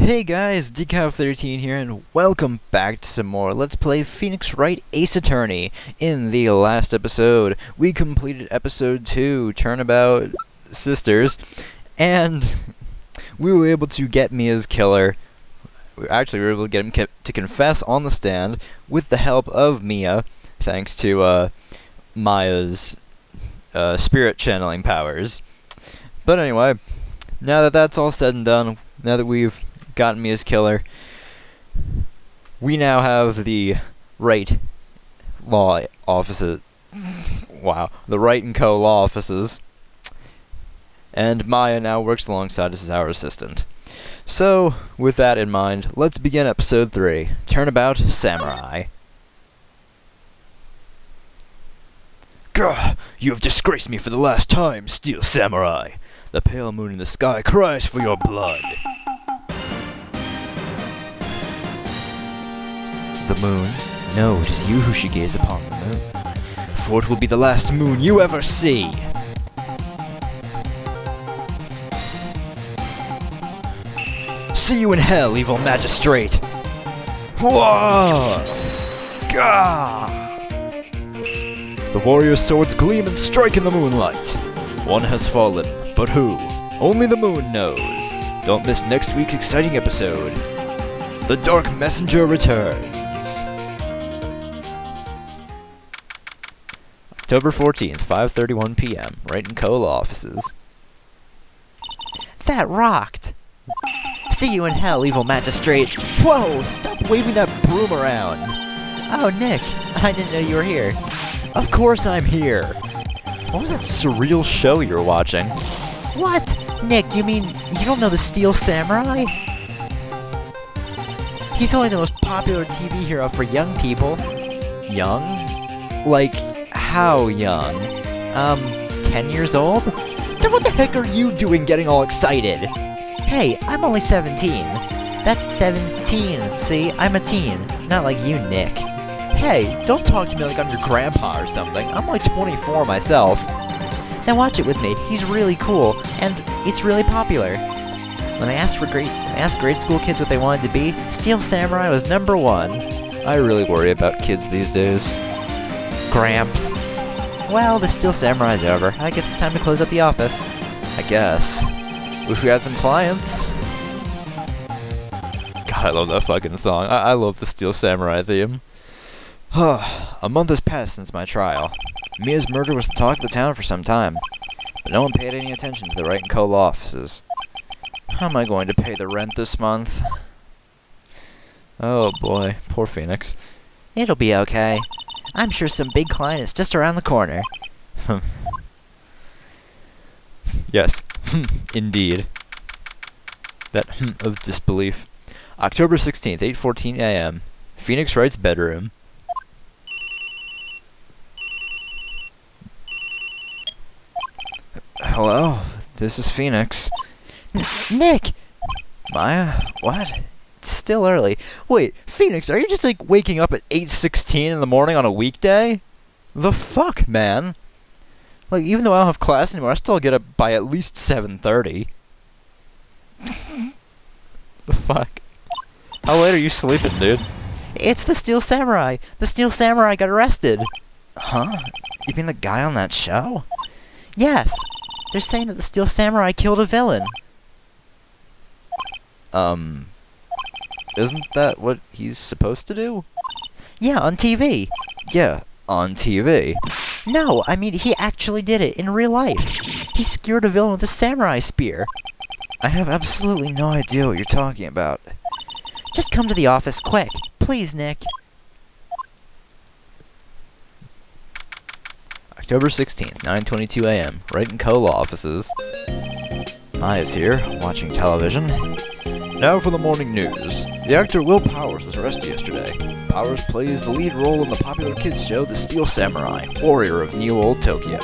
Hey guys, Decal13 here, and welcome back to some more Let's Play Phoenix Wright Ace Attorney. In the last episode, we completed episode 2, Turnabout Sisters, and we were able to get Mia's killer. We were able to get him to confess on the stand with the help of Mia, thanks to Maya's spirit channeling powers. But anyway, now that that's all said and done, now that we've gotten Mia's killer, we now have the Wright law offices. Wow, the Wright & Co. law offices. And Maya now works alongside us as our assistant. So, with that in mind, let's begin episode 3, Turnabout Samurai. Gah! You have disgraced me for the last time, Steel Samurai! The pale moon in the sky cries for your blood! The moon? No, it is you who should gaze upon the moon. For it will be the last moon you ever see! See you in hell, evil magistrate! Whoa! Gah! The warrior's swords gleam and strike in the moonlight. One has fallen, but who? Only the moon knows. Don't miss next week's exciting episode. The Dark Messenger returns. October 14th, 5:31 p.m. Wright & Co. law offices. That rocked! See you in hell, evil magistrate! Whoa! Stop waving that broom around! Oh, Nick, I didn't know you were here. Of course I'm here! What was that surreal show you were watching? What? Nick, you mean you don't know the Steel Samurai? He's only the most popular TV hero for young people. Young? Like, how young? 10 years old? Then what the heck are you doing getting all excited? Hey, I'm only 17. That's 17. See, I'm a teen. Not like you, Nick. Hey, don't talk to me like I'm your grandpa or something. I'm like 24 myself. Then watch it with me. He's really cool, and it's really popular. When they asked grade school kids what they wanted to be, Steel Samurai was #1. I really worry about kids these days. Gramps. Well, the Steel Samurai's over. I guess it's time to close up the office. I guess. Wish we had some clients. God, I love that fucking song. I love the Steel Samurai theme. A month has passed since my trial. Mia's murder was the talk of the town for some time, but no one paid any attention to the Wright & Co. law offices. How am I going to pay the rent this month? Oh boy, poor Phoenix. It'll be okay. I'm sure some big client is just around the corner. Yes, indeed. That of disbelief. October 16th, 8:14 a.m. Phoenix Wright's bedroom. Hello, this is Phoenix. Nick! Maya? What? It's still early. Wait, Phoenix, are you just like waking up at 8:16 in the morning on a weekday? The fuck, man? Like, even though I don't have class anymore, I still get up by at least 7:30. The fuck? How late are you sleeping, dude? It's the Steel Samurai! The Steel Samurai got arrested! Huh? You mean the guy on that show? Yes! They're saying that the Steel Samurai killed a villain. Isn't that what he's supposed to do? Yeah, on TV. Yeah, on TV. No, I mean, he actually did it in real life. He skewered a villain with a samurai spear. I have absolutely no idea what you're talking about. Just come to the office, quick. Please, Nick. October 16th, 9:22 a.m. Wright & Co. law offices. Maya's here, watching television. Now for the morning news. The actor Will Powers was arrested yesterday. Powers plays the lead role in the popular kids show The Steel Samurai, Warrior of New Old Tokyo.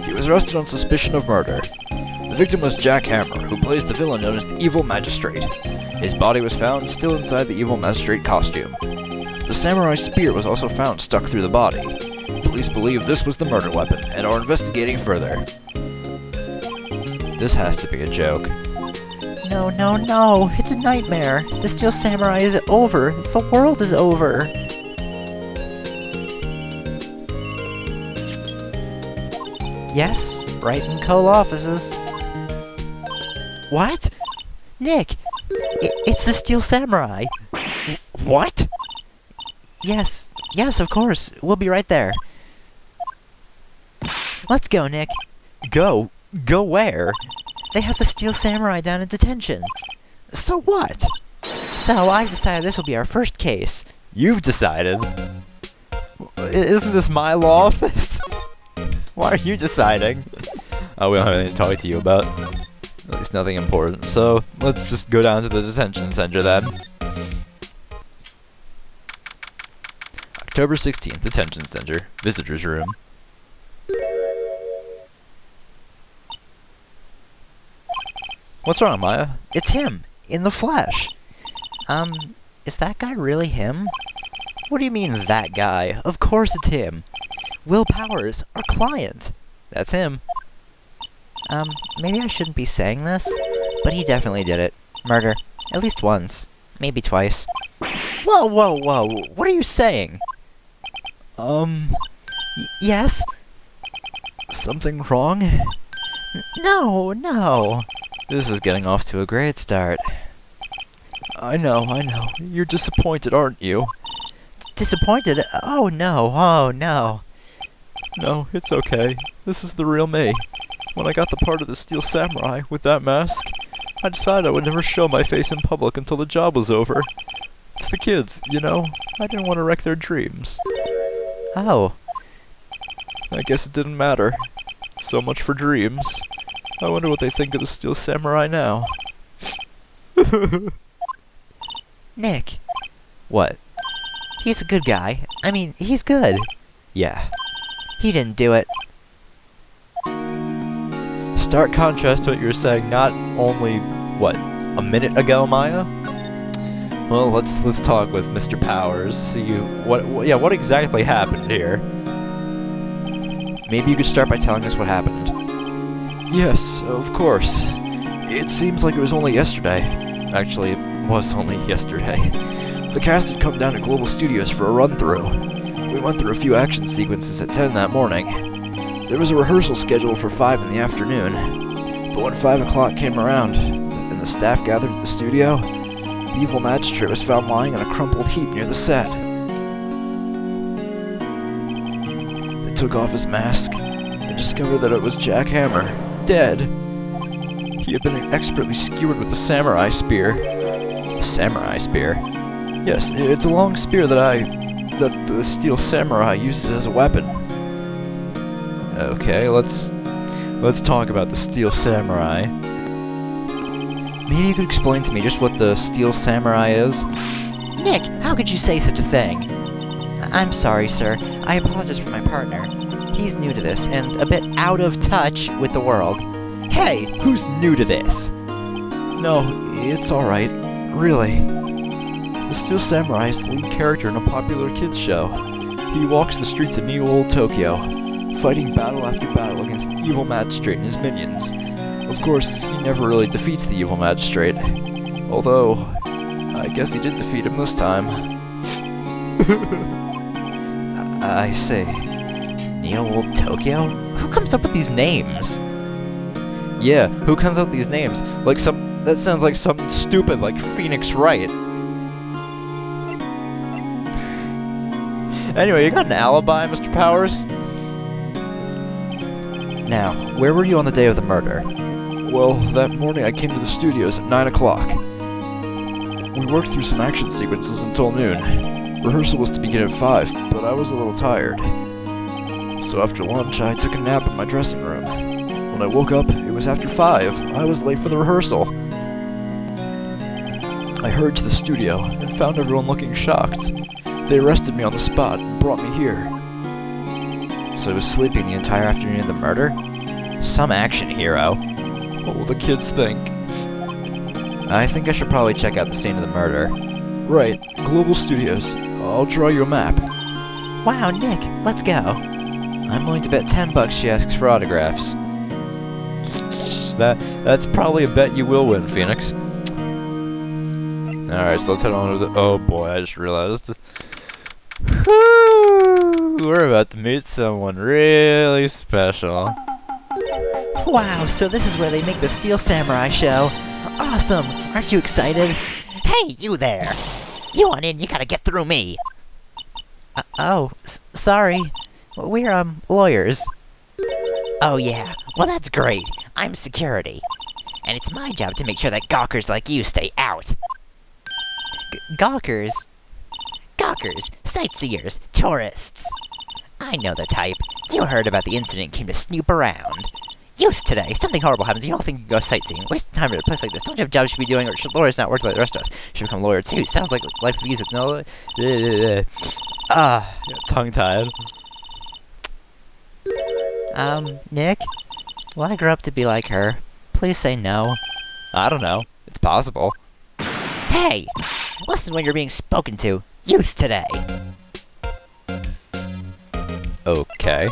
He was arrested on suspicion of murder. The victim was Jack Hammer, who plays the villain known as the Evil Magistrate. His body was found still inside the Evil Magistrate costume. The samurai spear was also found stuck through the body. Police believe this was the murder weapon and are investigating further. This has to be a joke. No, no, no! It's a nightmare! The Steel Samurai is over! The world is over! Yes? Wright and Cole offices. What? Nick! It's the Steel Samurai! What? Yes. Yes, of course. We'll be right there. Let's go, Nick. Go? Go where? They have the Steel Samurai down in detention. So what? So I've decided this will be our first case. You've decided? Isn't this my law office? Why are you deciding? Oh, we don't have anything to talk to you about. At least nothing important. So let's just go down to the detention center then. October 16th, detention center, visitors room. What's wrong, Maya? It's him, in the flesh. Is that guy really him? What do you mean, that guy? Of course it's him. Will Powers, our client. That's him. Maybe I shouldn't be saying this, but he definitely did it. Murder. At least once. Maybe twice. Whoa, whoa, whoa. What are you saying? Yes? Something wrong? No, no. This is getting off to a great start. I know. You're disappointed, aren't you? Disappointed? Oh no, oh no. No, it's okay. This is the real me. When I got the part of the Steel Samurai with that mask, I decided I would never show my face in public until the job was over. It's the kids, you know? I didn't want to wreck their dreams. Oh. I guess it didn't matter. So much for dreams. I wonder what they think of the Steel Samurai now. Nick. What? He's a good guy. I mean, he's good. Yeah. He didn't do it. Stark contrast to what you were saying not only, what, a minute ago, Maya? Well, let's talk with Mr. Powers, see what exactly happened here. Maybe you could start by telling us what happened. Yes, of course. It seems like it was only yesterday. Actually, it was only yesterday. The cast had come down to Global Studios for a run-through. We went through a few action sequences at 10 that morning. There was a rehearsal scheduled for 5 in the afternoon. But when 5 o'clock came around, and the staff gathered at the studio, the evil magistrate was found lying in a crumpled heap near the set. They took off his mask and discovered that it was Jack Hammer, dead. He had been expertly skewered with a samurai spear. A samurai spear? Yes, it's a long spear that the Steel Samurai uses as a weapon. Okay, let's talk about the Steel Samurai. Maybe you could explain to me just what the Steel Samurai is? Nick, how could you say such a thing? I'm sorry, sir. I apologize for my partner. He's new to this, and a bit out of touch with the world. Hey, who's new to this? No, it's alright. Really. The Steel Samurai is the lead character in a popular kids show. He walks the streets of new old Tokyo, fighting battle after battle against the evil magistrate and his minions. Of course, he never really defeats the evil magistrate. Although, I guess he did defeat him this time. I see. Neo Old Tokyo? Who comes up with these names? Yeah, who comes up with these names? That sounds like something stupid like Phoenix Wright. Anyway, you got an alibi, Mr. Powers? Now, where were you on the day of the murder? Well, that morning I came to the studios at 9 o'clock. We worked through some action sequences until noon. Rehearsal was to begin at 5, but I was a little tired. So after lunch, I took a nap in my dressing room. When I woke up, it was after 5. I was late for the rehearsal. I hurried to the studio and found everyone looking shocked. They arrested me on the spot and brought me here. So I was sleeping the entire afternoon of the murder? Some action hero. What will the kids think? I think I should probably check out the scene of the murder. Right, Global Studios. I'll draw you a map. Wow, Nick, let's go. I'm willing to bet $10 she asks for autographs. That's probably a bet you will win, Phoenix. Alright, so let's head on to the... Oh boy, I just realized. Whew, we're about to meet someone really special. Wow, so this is where they make the Steel Samurai show. Awesome! Aren't you excited? Hey, you there! You want in, you gotta get through me! Sorry. We're, lawyers. Oh yeah, well that's great. I'm security. And it's my job to make sure that gawkers like you stay out. Gawkers? Gawkers, sightseers, tourists. I know the type. You heard about the incident and came to snoop around. Youth today, something horrible happens, you don't think you can go sightseeing. Waste time at a place like this. Don't you have jobs you should be doing, or should lawyers not work like the rest of us? Should become a lawyer too. Sounds like life of music. No. Tongue-tied. Nick? Will I grow up to be like her? Please say no. I don't know. It's possible. Hey! Listen when you're being spoken to. Youth today. Okay.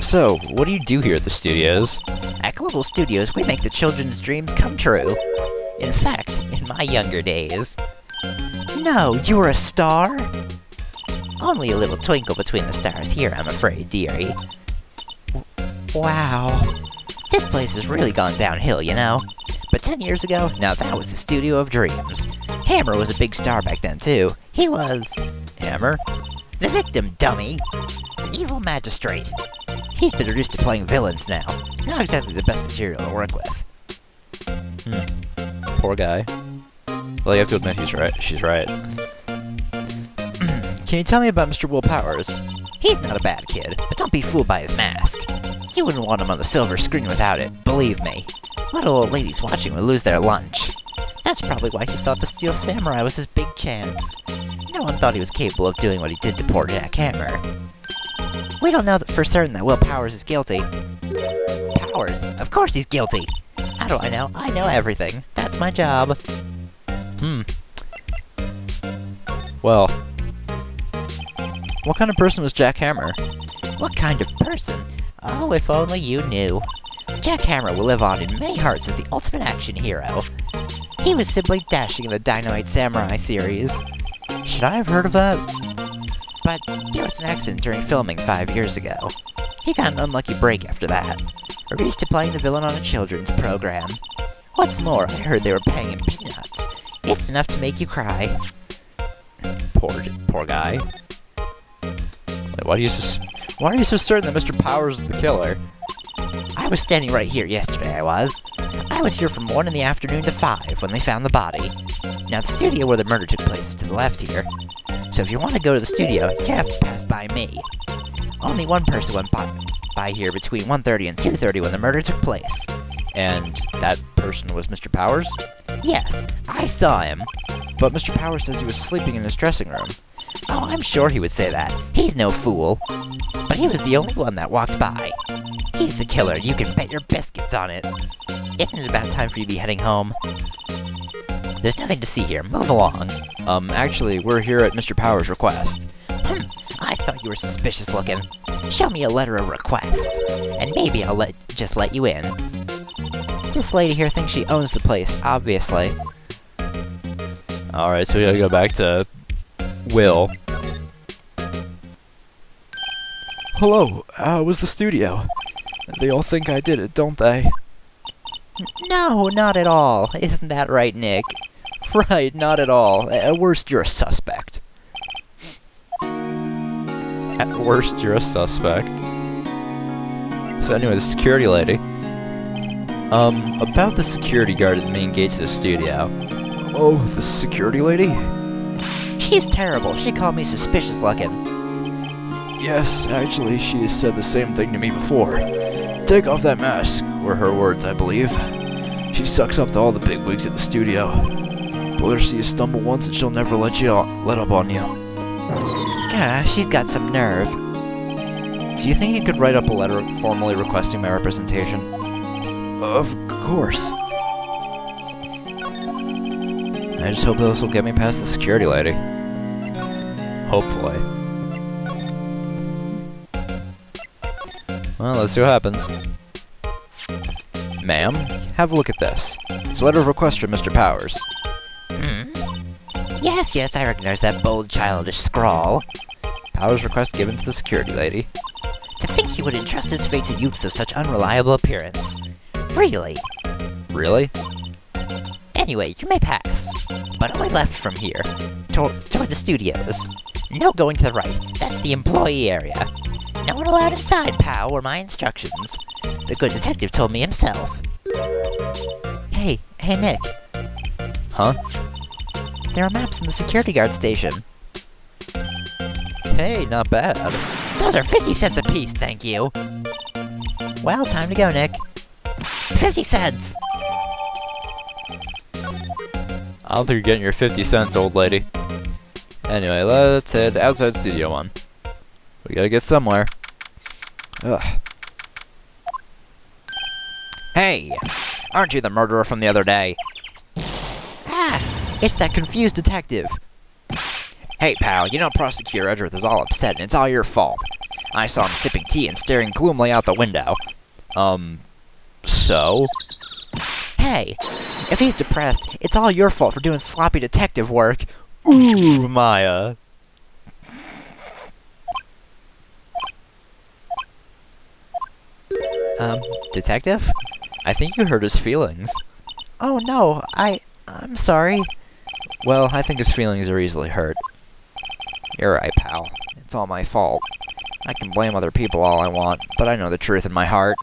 So, what do you do here at the studios? At Global Studios, we make the children's dreams come true. In fact, in my younger days. No, you were a star? Only a little twinkle between the stars here, I'm afraid, dearie. Wow. This place has really gone downhill, you know? But 10 years ago, now that was the studio of dreams. Hammer was a big star back then, too. He was... Hammer? the victim, dummy! The evil magistrate. He's been reduced to playing villains now. Not exactly the best material to work with. Poor guy. Well, you have to admit she's right. Can you tell me about Mr. Will Powers? He's not a bad kid, but don't be fooled by his mask. You wouldn't want him on the silver screen without it, believe me. Little old ladies watching would lose their lunch. That's probably why he thought the Steel Samurai was his big chance. No one thought he was capable of doing what he did to poor Jack Hammer. We don't know for certain that Will Powers is guilty. Powers? Of course he's guilty! How do I know? I know everything. That's my job. Well, what kind of person was Jack Hammer? What kind of person? Oh, if only you knew. Jack Hammer will live on in many hearts as the ultimate action hero. He was simply dashing in the Dynamite Samurai series. Should I have heard of that? But there was an accident during filming 5 years ago. He got an unlucky break after that. Reduced to playing the villain on a children's program. What's more, I heard they were paying him peanuts. It's enough to make you cry. Poor guy. Wait, why are you so certain that Mr. Powers is the killer? I was standing right here yesterday, I was. I was here from 1 in the afternoon to 5 when they found the body. Now, the studio where the murder took place is to the left here. So if you want to go to the studio, you have to pass by me. Only one person went by here between 1:30 and 2:30 when the murder took place. And that person was Mr. Powers? Yes, I saw him. But Mr. Powers says he was sleeping in his dressing room. Oh, I'm sure he would say that. He's no fool. But he was the only one that walked by. He's the killer, you can bet your biscuits on it. Isn't it about time for you to be heading home? There's nothing to see here, move along. Actually, we're here at Mr. Powers' request. I thought you were suspicious looking. Show me a letter of request, and maybe I'll just let you in. This lady here thinks she owns the place, obviously. Alright, so we gotta go back to Will. Hello, how was the studio? They all think I did it, don't they? No, not at all. Isn't that right, Nick? Right, not at all. At worst, you're a suspect. At worst, you're a suspect. So anyway, the security lady. About the security guard at the main gate to the studio. Oh, the security lady? She's terrible. She called me suspicious looking. Yes, actually, she has said the same thing to me before. Take off that mask, were her words, I believe. She sucks up to all the bigwigs at the studio. But let her see you stumble once and she'll never let up on you. Gosh, she's got some nerve. Do you think you could write up a letter formally requesting my representation? Of course. I just hope this will get me past the security lady. Hopefully. Well, let's see what happens. Ma'am, have a look at this. It's a letter of request from Mr. Powers. Yes, I recognize that bold, childish scrawl. Powers request given to the security lady. To think he would entrust his fate to youths of such unreliable appearance. Really? Really? Anyway, you may pass. But only left from here. Toward the studios. No going to the right. That's the employee area. No one allowed inside, pal, were my instructions. The good detective told me himself. Hey, Nick. Huh? There are maps in the security guard station. Hey, not bad. Those are 50 cents apiece, thank you. Well, time to go, Nick. 50 cents! I don't think you're getting your 50 cents, old lady. Anyway, let's head to outside Studio 1. We gotta get somewhere. Ugh. Hey! Aren't you the murderer from the other day? It's that confused detective. Hey, pal, you know Prosecutor Edgeworth is all upset, and it's all your fault. I saw him sipping tea and staring gloomily out the window. So? Hey, if he's depressed, it's all your fault for doing sloppy detective work. Ooh, Maya. Detective? I think you hurt his feelings. Oh no, I'm sorry. Well, I think his feelings are easily hurt. You're right, pal. It's all my fault. I can blame other people all I want, but I know the truth in my heart.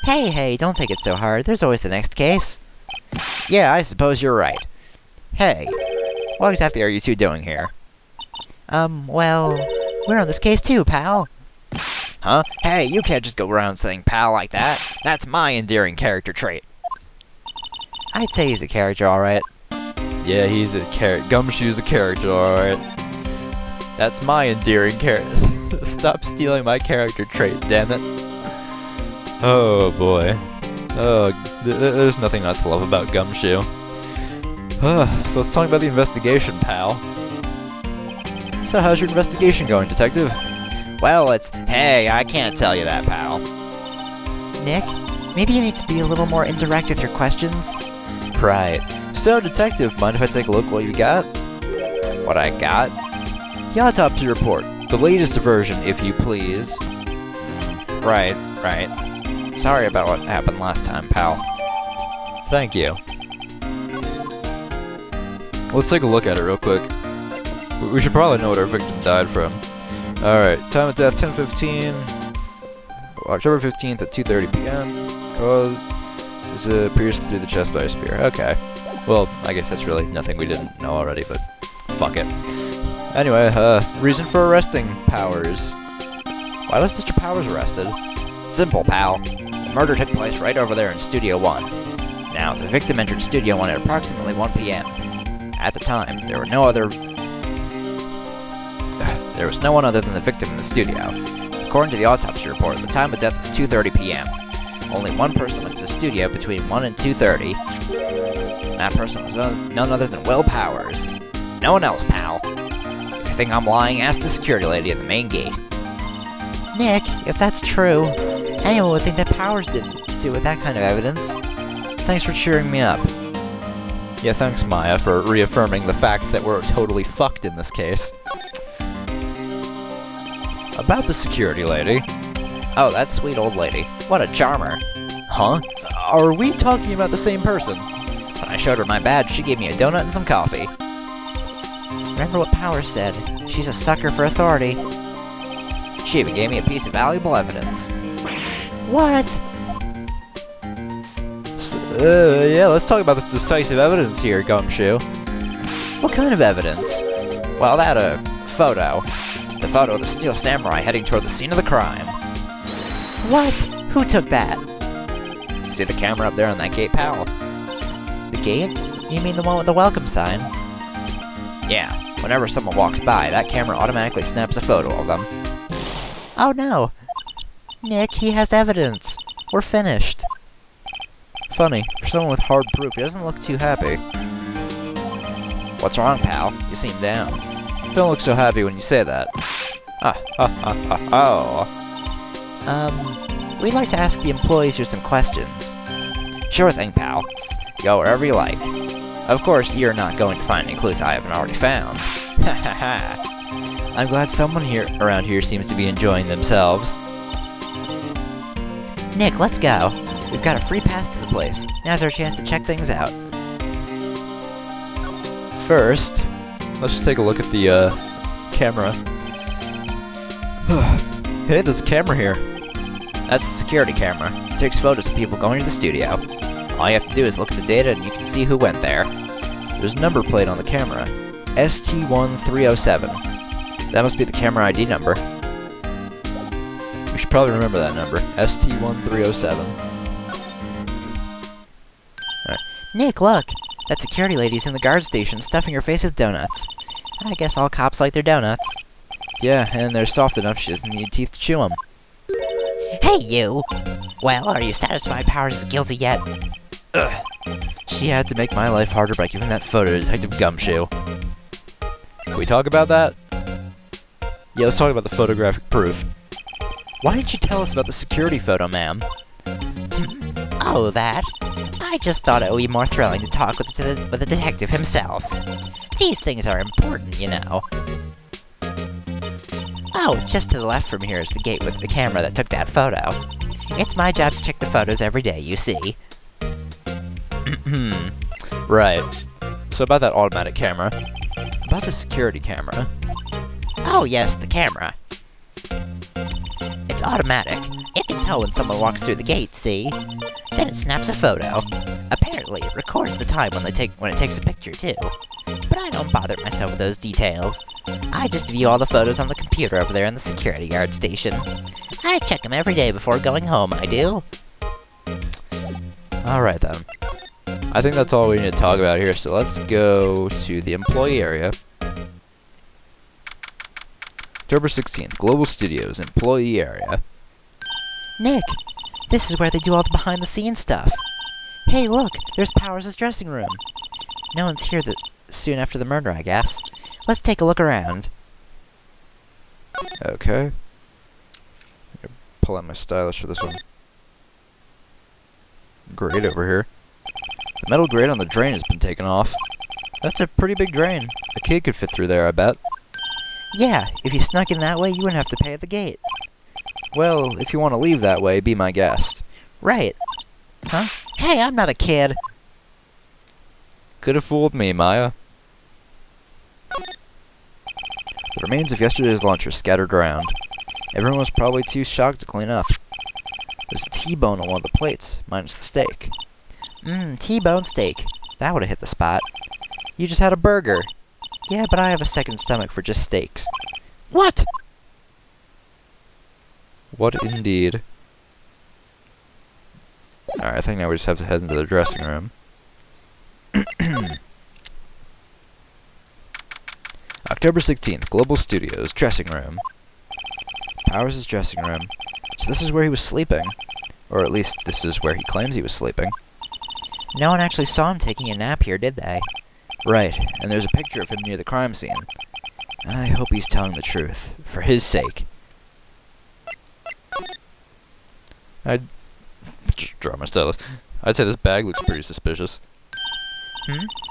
Hey, don't take it so hard. There's always the next case. Yeah, I suppose you're right. Hey, what exactly are you two doing here? Well, we're on this case too, pal. Huh? Hey, you can't just go around saying pal like that. That's my endearing character trait. I'd say he's a character, alright. Yeah, he's a character. Gumshoe's a character, alright. That's my endearing character. Stop stealing my character trait, damn it. Oh boy. Oh, there's nothing else to love about Gumshoe. So let's talk about the investigation, pal. So how's your investigation going, detective? Well, hey, I can't tell you that, pal. Nick, maybe you need to be a little more indirect with your questions? Right. So, detective, mind if I take a look what you got? What I got? The autopsy report. The latest version, if you please. Right. Sorry about what happened last time, pal. Thank you. Let's take a look at it real quick. We should probably know what our victim died from. Alright, time of death 10:15, October 15th at 2:30 p.m. Cause is pierced through the chest by a spear. Okay. Well, I guess that's really nothing we didn't know already, but fuck it. Anyway, reason for arresting Powers. Why was Mr. Powers arrested? Simple, pal. The murder took place right over there in Studio 1. Now, the victim entered Studio 1 at approximately 1 p.m. At the time, there was no one other than the victim in the studio. According to the autopsy report, the time of death was 2:30 p.m. Only one person went to the studio between 1 and 2:30. That person was none other than Will Powers. No one else, pal. If you think I'm lying, ask the security lady at the main gate. Nick, if that's true, anyone would think that Powers didn't do with that kind of evidence. Thanks for cheering me up. Yeah, thanks, Maya, for reaffirming the fact that we're totally fucked in this case. About the security lady. Oh, that sweet old lady. What a charmer. Huh? Are we talking about the same person? When I showed her my badge, she gave me a donut and some coffee. Remember what Powers said. She's a sucker for authority. She even gave me a piece of valuable evidence. What? Yeah, let's talk about the decisive evidence here, Gumshoe. What kind of evidence? Well, that, photo. The photo of the Steel Samurai heading toward the scene of the crime. What? Who took that? See the camera up there on that gate, pal? The gate? You mean the one with the welcome sign? Yeah. Whenever someone walks by, that camera automatically snaps a photo of them. Oh no! Nick, he has evidence. We're finished. Funny, for someone with hard proof, he doesn't look too happy. What's wrong, pal? You seem down. Don't look so happy when you say that. We'd like to ask the employees here some questions. Sure thing, pal. Go wherever you like. Of course, you're not going to find any clues I haven't already found. Ha ha ha. I'm glad someone around here seems to be enjoying themselves. Nick, let's go. We've got a free pass to the place. Now's our chance to check things out. First, let's just take a look at the camera. Hey, there's a camera here. That's the security camera. It takes photos of people going to the studio. All you have to do is look at the data and you can see who went there. There's a number plate on the camera. ST1307. That must be the camera ID number. We should probably remember that number. ST1307. Alright. Nick, look! That security lady's in the guard station stuffing her face with donuts. I guess all cops like their donuts. Yeah, and they're soft enough she doesn't need teeth to chew them. Hey, you! Well, are you satisfied Powers is guilty yet? Ugh. She had to make my life harder by giving that photo to Detective Gumshoe. Can we talk about that? Yeah, let's talk about the photographic proof. Why didn't you tell us about the security photo, ma'am? Oh, that? I just thought it would be more thrilling to talk with the detective himself. These things are important, you know. Oh, just to the left from here is the gate with the camera that took that photo. It's my job to check the photos every day, you see. Right. So about that automatic camera. About the security camera. Oh yes, the camera. It's automatic. It can tell when someone walks through the gate, see? Then it snaps a photo. Apparently, it records the time when it takes a picture, too. But I don't bother myself with those details. I just view all the photos on the computer over there in the security guard station. I check them every day before going home, I do. Alright then. I think that's all we need to talk about here, so let's go to the employee area. October 16th, Global Studios, employee area. Nick, this is where they do all the behind-the-scenes stuff. Hey, look, there's Powers' dressing room. No one's here soon after the murder, I guess. Let's take a look around. Okay. Pull out my stylus for this one. Grate over here. The metal grate on the drain has been taken off. That's a pretty big drain. A kid could fit through there, I bet. Yeah, if you snuck in that way, you wouldn't have to pay at the gate. Well, if you want to leave that way, be my guest. Right. Huh? Hey, I'm not a kid. Could have fooled me, Maya. The remains of yesterday's lunch are scattered around. Everyone was probably too shocked to clean up. There's a T-bone on one of the plates, minus the steak. T-bone steak. That would have hit the spot. You just had a burger. Yeah, but I have a second stomach for just steaks. What? What indeed? Alright, I think now we just have to head into the dressing room. October 16th, Global Studios, dressing room. Powers' dressing room. So this is where he was sleeping. Or at least this is where he claims he was sleeping. No one actually saw him taking a nap here, did they? Right, and there's a picture of him near the crime scene. I hope he's telling the truth, for his sake. I'd draw my stylus. I'd say this bag looks pretty suspicious.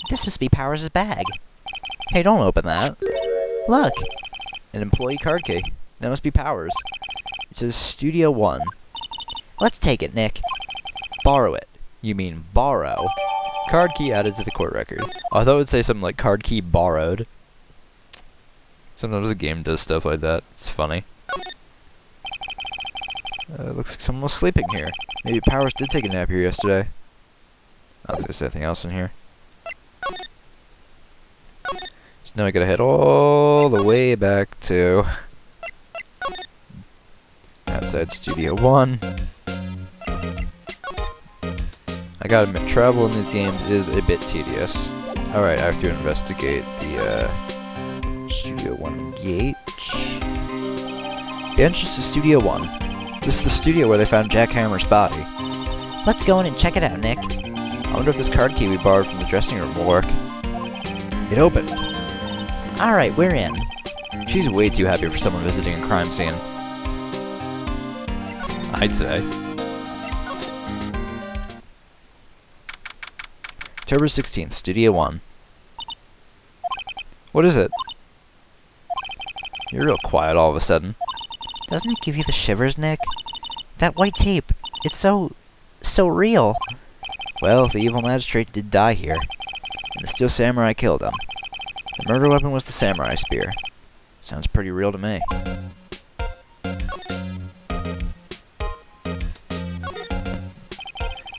This must be Powers' bag. Hey, don't open that. Look. An employee card key. That must be Powers. It says Studio 1. Let's take it, Nick. Borrow it. You mean borrow. Card key added to the court record. I thought it would say something like card key borrowed. Sometimes the game does stuff like that. It's funny. Looks like someone was sleeping here. Maybe Powers did take a nap here yesterday. I don't think there's anything else in here. So now I gotta head all the way back to outside Studio 1. I gotta admit, travel in these games is a bit tedious. Alright, I have to investigate the Studio 1 gate. The entrance to Studio 1. This is the studio where they found Jack Hammer's body. Let's go in and check it out, Nick. I wonder if this card key we borrowed from the dressing room will work. It opened. Alright, we're in. She's way too happy for someone visiting a crime scene. I'd say. October 16th, Studio 1. What is it? You're real quiet all of a sudden. Doesn't it give you the shivers, Nick? That white tape, it's so real. Well, the evil magistrate did die here, and the steel samurai killed him. The murder weapon was the samurai spear. Sounds pretty real to me.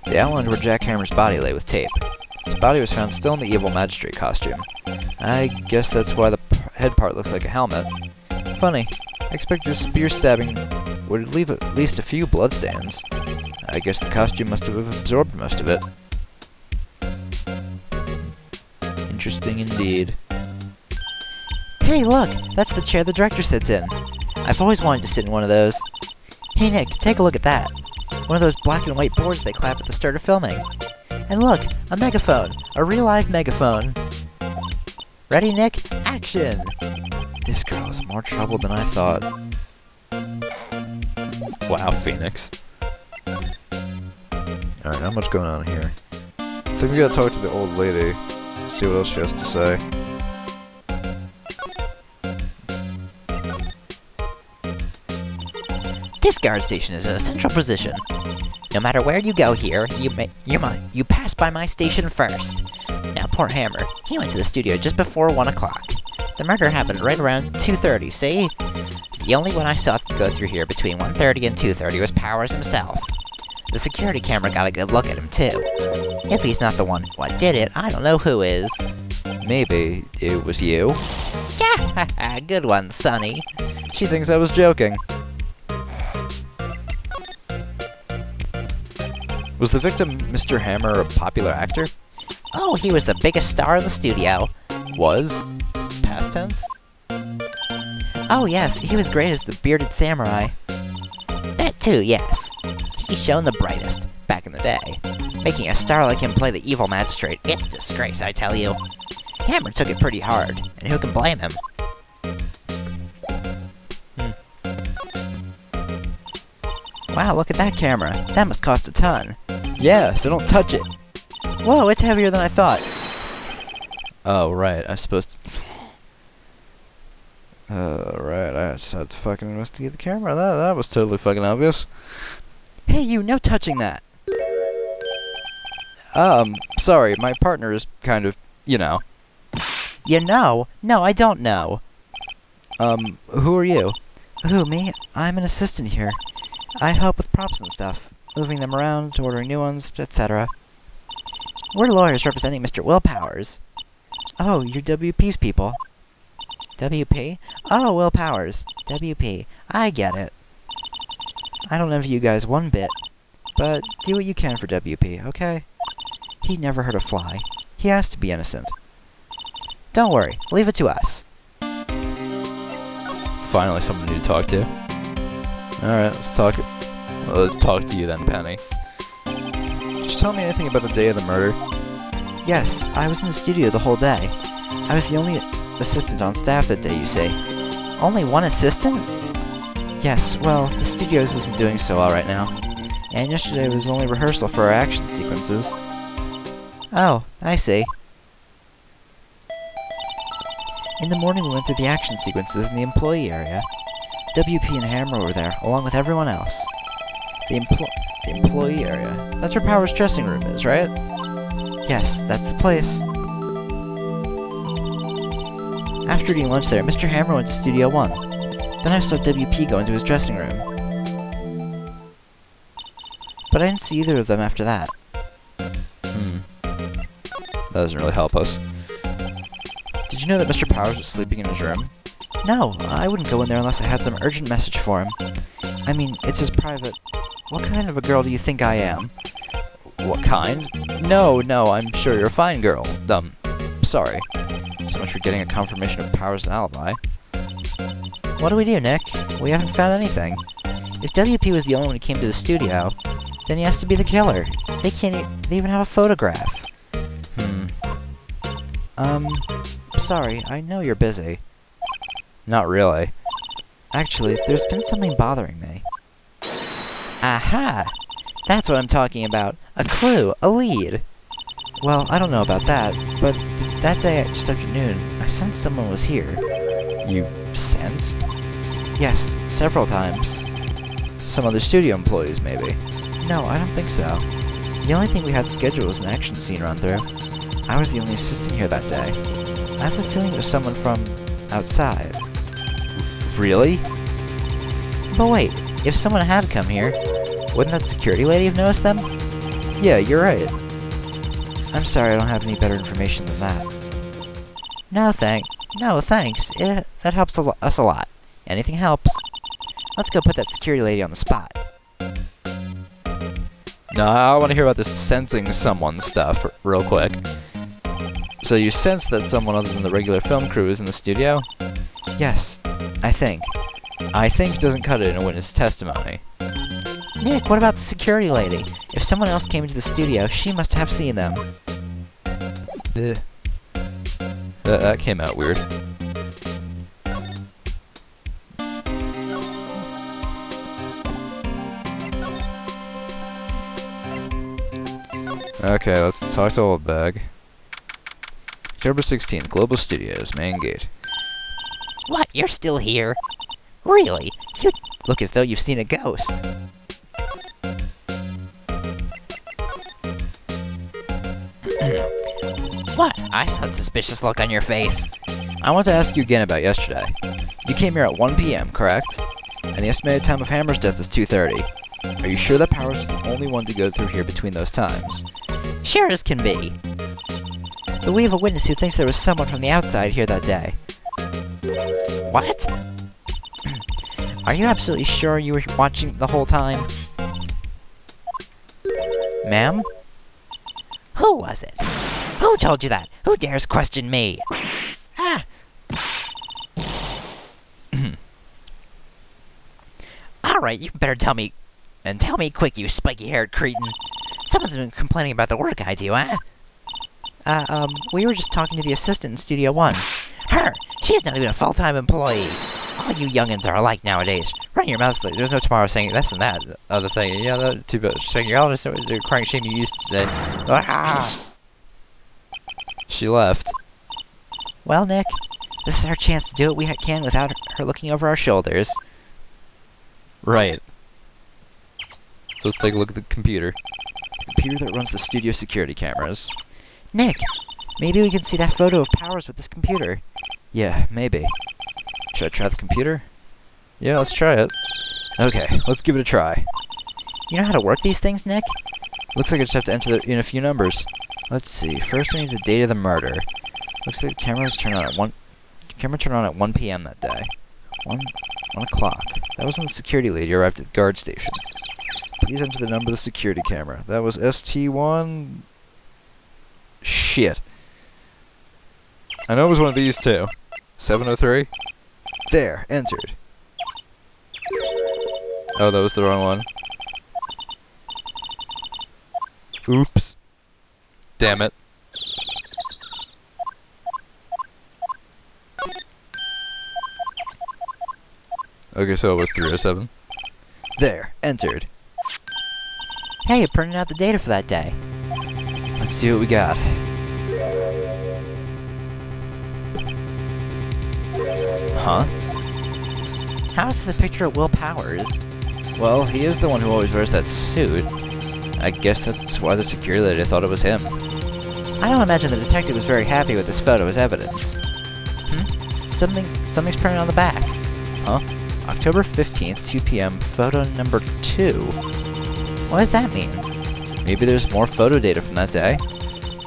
They outlined where Jack Hammer's body lay with tape. His body was found still in the evil magistrate costume. I guess that's why the head part looks like a helmet. Funny, I expected a spear stabbing would leave at least a few bloodstains. I guess the costume must have absorbed most of it. Interesting indeed. Hey, look! That's the chair the director sits in. I've always wanted to sit in one of those. Hey, Nick, take a look at that. One of those black and white boards they clap at the start of filming. And look, a megaphone. A real live megaphone. Ready, Nick? Action! This girl is more trouble than I thought. Wow, Phoenix. Alright, not much going on here. I think we gotta talk to the old lady. See what else she has to say. This guard station is in a central position. No matter where you go here, you pass by my station first. Now, poor Hammer, he went to the studio just before 1 o'clock. The murder happened right around 2:30, see? The only one I saw go through here between 1:30 and 2:30 was Powers himself. The security camera got a good look at him, too. If he's not the one what did it, I don't know who is. Maybe it was you? Yeah, good one, Sonny. She thinks I was joking. Was the victim Mr. Hammer a popular actor? Oh, he was the biggest star in the studio. Was? Past tense? Oh yes, he was great as the bearded samurai. That too, yes. He's shown the brightest, back in the day. Making a star like him play the evil magistrate, it's a disgrace, I tell you. Hammer took it pretty hard, and who can blame him? Wow, look at that camera. That must cost a ton. Yeah, so don't touch it. Whoa, it's heavier than I thought. Oh, right, I'm supposed to... right, I just had to fucking investigate the camera. That was totally fucking obvious. Hey, you, no touching that. Sorry, my partner is kind of, you know. You know? No, I don't know. Who are you? Who, me? I'm an assistant here. I help with props and stuff. Moving them around, ordering new ones, etc. We're lawyers representing Mr. Will Powers. Oh, you're WP's people. WP? Oh, Will Powers. WP. I get it. I don't envy you guys one bit. But do what you can for WP, okay? He never hurt a fly. He has to be innocent. Don't worry. Leave it to us. Finally someone new to talk to. Alright, let's talk. Well, let's talk to you then, Penny. Could you tell me anything about the day of the murder? Yes, I was in the studio the whole day. I was the only assistant on staff that day, you see. Only one assistant? Yes, well, the studios isn't doing so well right now. And yesterday was only rehearsal for our action sequences. Oh, I see. In the morning we went through the action sequences in the employee area. WP and Hammer were there, along with everyone else. The employee area. That's where Power's dressing room is, right? Yes, that's the place. After eating lunch there, Mr. Hammer went to Studio 1. Then I saw WP go into his dressing room. But I didn't see either of them after that. That doesn't really help us. Did you know that Mr. Powers was sleeping in his room? No, I wouldn't go in there unless I had some urgent message for him. I mean, it's his private... What kind of a girl do you think I am? What kind? No, I'm sure you're a fine girl. Sorry. So much for getting a confirmation of Powers' alibi. What do we do, Nick? We haven't found anything. If WP was the only one who came to the studio, then he has to be the killer. They even have a photograph. Sorry, I know you're busy. Not really. Actually, there's been something bothering me. Aha! That's what I'm talking about. A clue, a lead. Well, I don't know about that, but that day just after noon, I sensed someone was here. You sensed? Yes, several times. Some other studio employees, maybe. No, I don't think so. The only thing we had scheduled was an action scene run-through. I was the only assistant here that day. I have a feeling it was someone from outside. Really? But wait, if someone had come here, wouldn't that security lady have noticed them? Yeah, you're right. I'm sorry I don't have any better information than that. No, thanks. That helps us a lot. Anything helps. Let's go put that security lady on the spot. No, I want to hear about this sensing someone stuff real quick. So you sense that someone other than the regular film crew is in the studio? Yes, I think. I think doesn't cut it in a witness testimony. Nick, what about the security lady? If someone else came into the studio, she must have seen them. That came out weird. Okay, let's talk to Old Bag. October 16th, Global Studios, main gate. What? You're still here? Really? You look as though you've seen a ghost. What? I saw a suspicious look on your face. I want to ask you again about yesterday. You came here at 1 p.m., correct? And the estimated time of Hammer's death is 2:30. Are you sure that Powers was the only one to go through here between those times? Sure as can be. But we have a witness who thinks there was someone from the outside here that day. What? Are you absolutely sure you were watching the whole time? Ma'am? Who was it? Who told you that? Who dares question me? Ah! Alright, you better tell me. And tell me quick, you spiky-haired cretin. Someone's been complaining about the work I do, huh? We were just talking to the assistant in Studio One. Her! She's not even a full-time employee. All you youngins are alike nowadays. Run your mouth. There's no tomorrow saying this and that other thing. Yeah, that too bad. Saying your eldest, the crying shame you used to say. Ah! She left. Well, Nick, this is our chance to do what we can without her looking over our shoulders. Right. So let's take a look at the computer. The computer that runs the studio security cameras. Nick, maybe we can see that photo of Powers with this computer. Yeah, maybe. Should I try the computer? Yeah, let's try it. Okay, let's give it a try. You know how to work these things, Nick? Looks like I just have to enter in a few numbers. Let's see. First, we need the date of the murder. Looks like the camera turned on at 1 p.m. that day. 1 o'clock. That was when the security lady arrived at the guard station. Please enter the number of the security camera. That was ST1. Shit. I know it was one of these two. 703. There, entered. Oh, that was the wrong one. Oops. Damn it. Okay, so it was 307. There, entered. Hey, it printed out the data for that day. Let's see what we got. Huh? How is this a picture of Will Powers? Well, he is the one who always wears that suit. I guess that's why the security lady thought it was him. I don't imagine the detective was very happy with this photo as evidence. Something's printed on the back. Huh? October 15th, 2 p.m., photo number 2. What does that mean? Maybe there's more photo data from that day.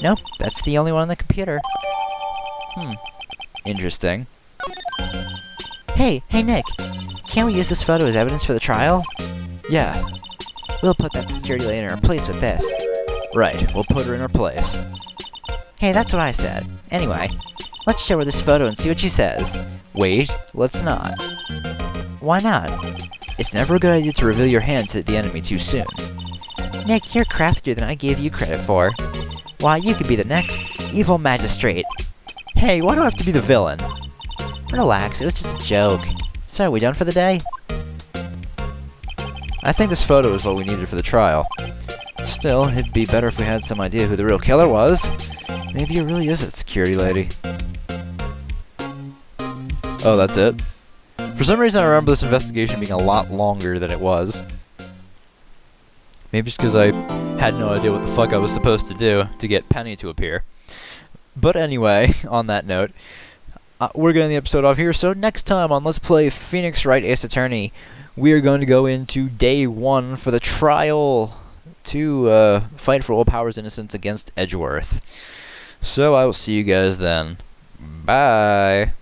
Nope, that's the only one on the computer. Interesting. Hey, Nick. Can't we use this photo as evidence for the trial? Yeah. We'll put that security lady in her place with this. Right, we'll put her in her place. Hey, that's what I said. Anyway, let's show her this photo and see what she says. Wait, let's not. Why not? It's never a good idea to reveal your hand to the enemy too soon. Nick, you're craftier than I gave you credit for. Why, you could be the next evil magistrate. Hey, why do I have to be the villain? Relax, it was just a joke. So, are we done for the day? I think this photo is what we needed for the trial. Still, it'd be better if we had some idea who the real killer was. Maybe it really is that security lady. Oh, that's it? For some reason I remember this investigation being a lot longer than it was. Maybe just because I had no idea what the fuck I was supposed to do to get Penny to appear. But anyway, on that note, we're getting the episode off here, so next time on Let's Play Phoenix Wright Ace Attorney, we are going to go into day 1 for the trial to fight for Will Power's innocence against Edgeworth. So I will see you guys then. Bye!